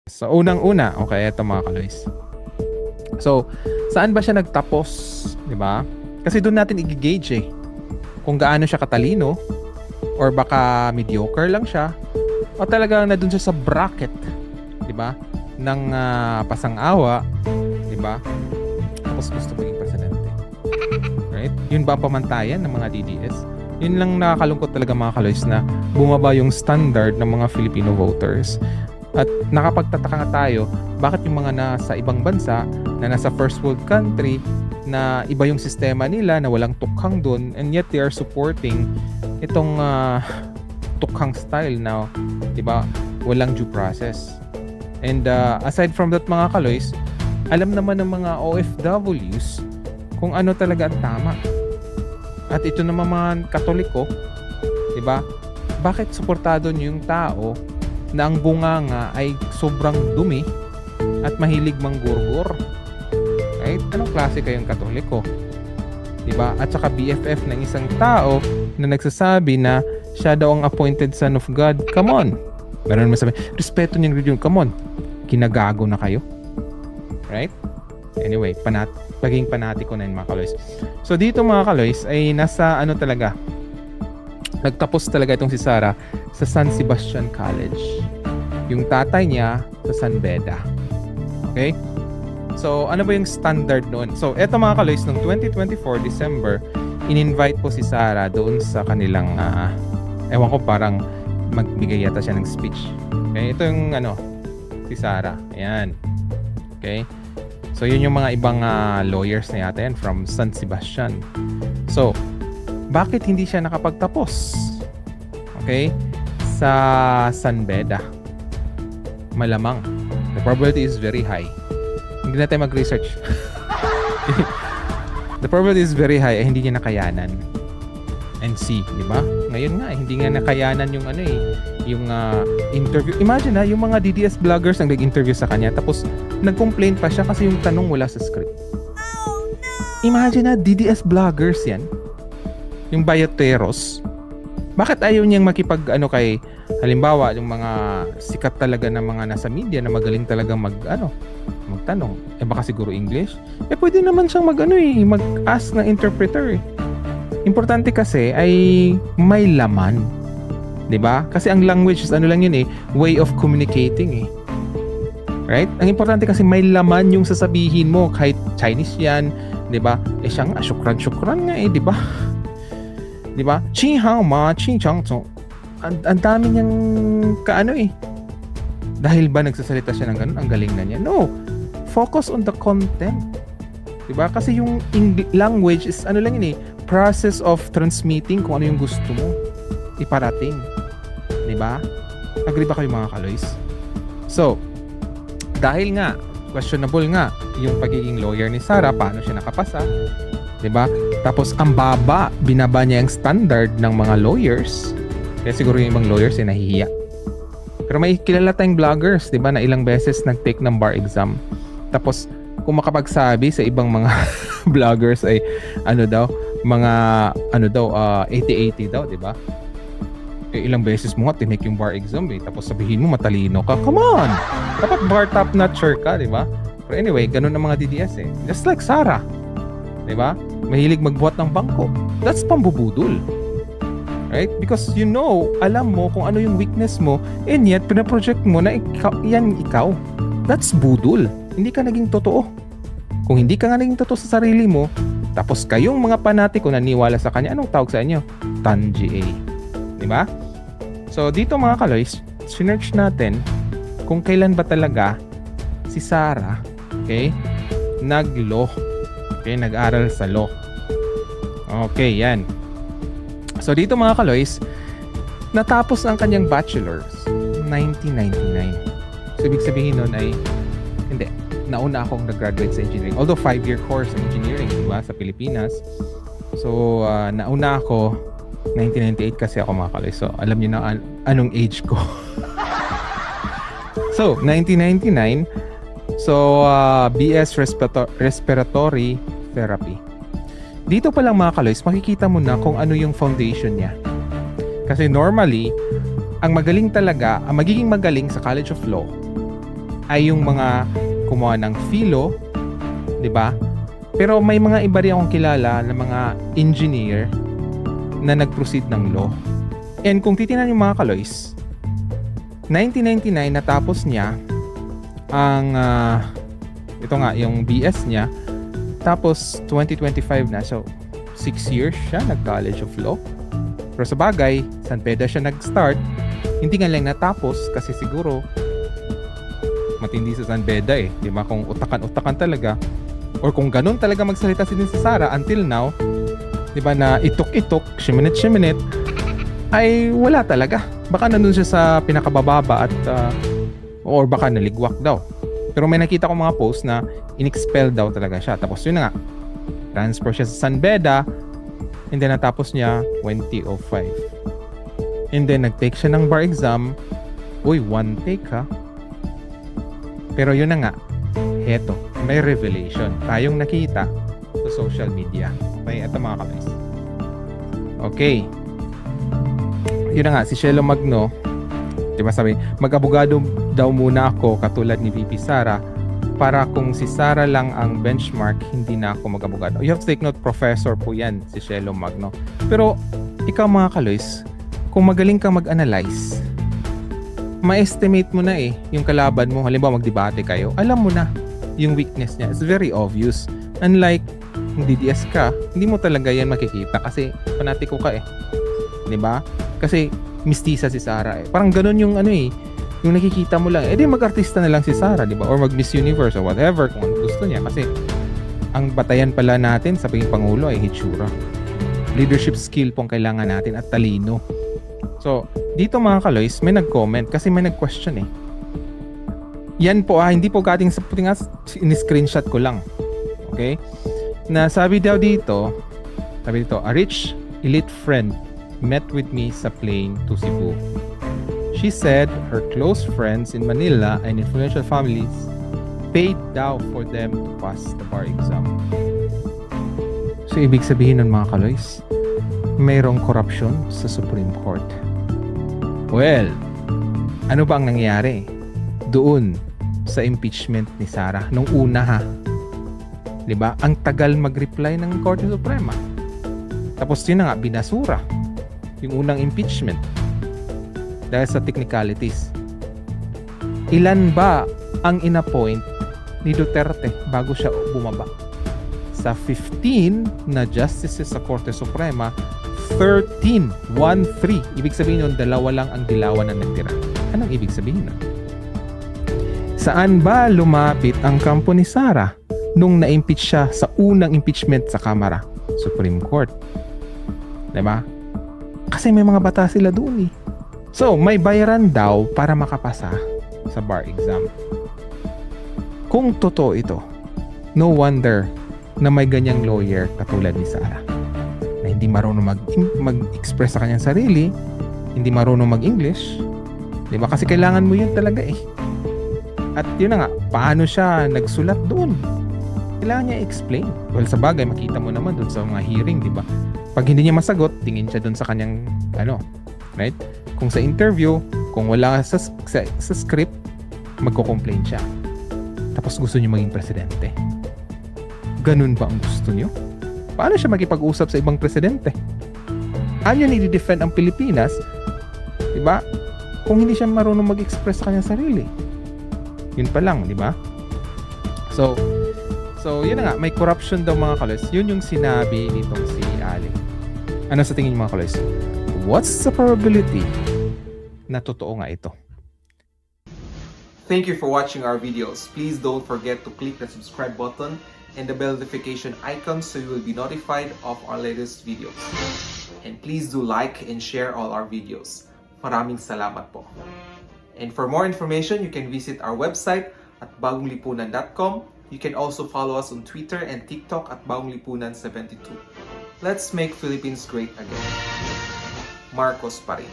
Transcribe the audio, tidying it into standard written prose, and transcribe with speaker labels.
Speaker 1: So, unang-una, okay, ito mga kaloys. So, saan ba siya nagtapos? Diba? Kasi doon natin i-gauge kung gaano siya katalino or baka mediocre lang siya o talagang na doon siya sa bracket, diba? Ng pasang-awa, diba? Tapos gusto maging presidente. Right? Yun ba ang pamantayan ng mga DDS? Yun lang nakakalungkot talaga mga kaloys na bumaba yung standard ng mga Filipino voters. At nakapagtataka nga tayo, bakit yung mga nasa ibang bansa, na nasa first world country, na iba yung sistema nila, na walang tukhang dun, and yet they are supporting itong tukhang style na, di ba, walang due process. And aside from that mga kaloys, alam naman ng mga OFWs kung ano talaga ang tama. At ito naman mga Katoliko, di ba, bakit suportado niyo yung tao na ang bunganga ay sobrang dumi at mahilig manggurgur? Right? Anong klase kayong Katoliko? Diba? At saka BFF ng isang tao na nagsasabi na siya daw ang appointed son of God. Come on! Meron naman sabi, respeto niyang religion. Come on! Kinagago na kayo. Right? Anyway, pagiging panatiko na yun mga kaloys. So dito mga kaloys ay nasa ano talaga, nagtapos talaga itong si Sara sa San Sebastian College. Yung tatay niya sa San Beda. Okay? So, ano ba yung standard noon? So, eto mga kaloys, noong 2024 December, in-invite po si Sara doon sa kanilang, ewan ko, parang magbigay yata siya ng speech. Okay? Ito yung, si Sara. Ayan. Okay? So, yun yung mga ibang lawyers na yata yan from San Sebastian. So, bakit hindi siya nakapagtapos? Okay? Sa San Beda. Malamang. The probability is very high. Hindi na tayo mag-research. The probability is very high ay hindi niya nakayanan. And see, di ba? Ngayon nga, hindi nga nakayanan yung yung interview. Imagine yung mga DDS vloggers ang nag-interview sa kanya tapos nag-complain pa siya kasi yung tanong wala sa script. Imagine DDS vloggers yan. Yung bayoteros. Bakit ayaw niyang kay halimbawa yung mga sikat talaga na mga nasa media na magaling talaga magtanong. Baka siguro English. Pwede naman siyang mag-ask ng interpreter. Importante kasi ay may laman. 'Di ba? Kasi ang language is lang yun way of communicating Right? Ang importante kasi may laman yung sasabihin mo kahit Chinese 'yan, 'di ba? Siya nga syukran nga 'di ba? 'Di ba? Qin hao ma qin chang zong. Ang dami niyang Dahil ba nagsasalita siya ng ganun, ang galing na niya? No. Focus on the content. 'Di ba? Kasi yung language is process of transmitting kung ano yung gusto mo iparating. 'Di ba? Agree ba kayo mga kaloys? So, dahil nga questionable nga yung pagiging lawyer ni Sara, paano siya nakapasa? 'Di ba? Tapos ang binaba niya yung standard ng mga lawyers. Kaya siguro yung ibang lawyers nahihiya. Pero may kilala tayong vloggers, 'di ba, na ilang beses nag-take ng bar exam. Tapos kung makapagsabi sa ibang mga vloggers ay mga 80-80 daw, 'di ba? Ilang beses mo nga tinake yung bar exam tapos sabihin mo matalino ka. Come on. Dapat bar top notcher ka, 'di ba? Pero anyway, ganun ang mga DDS Just like Sara. 'Di ba? Mahilig magbuhat ng bangko. That's pambubudol. Right? Because alam mo kung ano yung weakness mo and yet pinaproject mo na ikaw. That's budol. Hindi ka naging totoo. Kung hindi ka nga naging totoo sa sarili mo, tapos kayong mga panatiko naniwala sa kanya, anong tawag sa inyo? Tangi. Di ba? So dito mga kaloys, sinearch natin kung kailan ba talaga si Sara, nag-law. Nag-aral sa law. Okay, yan. So dito mga kaloys, natapos ang kanyang bachelor's 1999. So ibig sabihin nun ay hindi, nauna akong nag-graduate sa engineering. Although 5-year course in engineering, diba, sa Pilipinas. So nauna ako 1998 kasi ako mga kaloys. So alam niyo na anong age ko. So 1999, so BS Respiratory Therapy. Dito pa lang mga kaloys, makikita mo na kung ano yung foundation niya. Kasi normally, ang magiging magaling sa College of Law ay yung mga kumuha ng philo, 'di ba? Pero may mga iba rin akong kilala na mga engineer na nag-proceed ng law. And kung titingnan yung mga kaloys, 1999 natapos niya ang ito nga yung BS niya, tapos 2025 na, so 6 years siya nag-College of Law. Pero sa bagay, San Beda siya nag-start, hindi nga lang natapos kasi siguro matindi sa San Beda eh, di ba? Kung utakan-utakan talaga, or kung ganun talaga magsalita si Sarah until now, di ba, na itok-itok, shiminit, ay wala talaga. Baka nandun siya sa pinakabababa at or baka naligwak daw. Pero may nakita ko mga post na in-expel daw talaga siya. Tapos yun na nga, transfer siya sa San Beda, and then natapos niya 2005. And then nag-take siya ng bar exam. Uy, one take ha. Pero yun na nga, heto, may revelation tayong nakita sa social media. May ito mga kapis. Okay. Yun na nga, si Shelo Magno, diba sabi, mag-abogado daw muna ako katulad ni VP Sara para kung si Sara lang ang benchmark, hindi na ako mag-abogado. You have to take note, professor po yan, si Shelo Magno. Pero, ikaw mga kaloys, kung magaling kang mag-analyze, ma-estimate mo na yung kalaban mo. Halimbawa, magdebate kayo, alam mo na yung weakness niya. It's very obvious. Unlike, kung DDS ka, hindi mo talaga yan makikita kasi fanatiko ka diba? Kasi mistisa si Sara Parang ganun yung yung nakikita mo lang. Di mag-artista na lang si Sara, diba? Or mag-Miss Universe or whatever kung ano gusto niya. Kasi ang batayan pala natin sa pagiging pangulo ay hitsura. Leadership skill pong kailangan natin at talino. So, dito mga kaloys, may nag-comment kasi may nag-question Yan po hindi po kating sa puting in-screenshot ko lang. Okay? Na sabi dito, a rich elite friend met with me sa plane to Cebu. She said her close friends in Manila and influential families paid daw for them to pass the bar exam. So, ibig sabihin nun mga kaloys, mayroong corruption sa Supreme Court. Well, ano ba ang nangyari doon sa impeachment ni Sara nung una ha? Diba? Ang tagal mag-reply ng Korte Suprema. Tapos yun na nga, binasura yung unang impeachment dahil sa technicalities. Ilan ba ang inappoint ni Duterte bago siya bumaba? Sa 15 na justices sa Korte Suprema, 13. Ibig sabihin nun, dalawa lang ang dilawan na nagtira. Anong ibig sabihin nun? Saan ba lumapit ang kampo ni Sara nung na-impeach siya sa unang impeachment sa Kamara? Supreme Court. Diba? Kasi may mga bata sila doon So, may bayaran daw para makapasa sa bar exam. Kung totoo ito, no wonder na may ganyang lawyer katulad ni Sara na hindi marunong mag-express sa kanyang sarili, hindi marunong mag-English. Diba? Kasi kailangan mo yun talaga At yun na nga, paano siya nagsulat doon? Kailangan niya explain. Well, sa bagay, makita mo naman doon sa mga hearing, di ba? Pag hindi niya masagot, tingin siya doon sa kanyang, right? Kung sa interview, kung wala sa script, magko-complain siya. Tapos gusto niyo maging presidente. Ganun ba ang gusto niyo? Paano siya makipag-usap sa ibang presidente? Ano niya i-defend ang Pilipinas? Di ba? Kung hindi siya marunong mag-express sa kanyang sarili. Yun pa lang, di ba? So, yun na nga, may corruption daw mga kaloys. Yun yung sinabi nitong si Ali. Ano sa tingin niyo mga kaloys? What's the probability na totoo nga ito?
Speaker 2: Thank you for watching our videos. Please don't forget to click the subscribe button and the bell notification icon so you will be notified of our latest videos. And please do like and share all our videos. Maraming salamat po. And for more information, you can visit our website at bagonglipunan.com. You can also follow us on Twitter and TikTok at bagonglipunan72. Let's make Philippines great again. Marcos pa rin.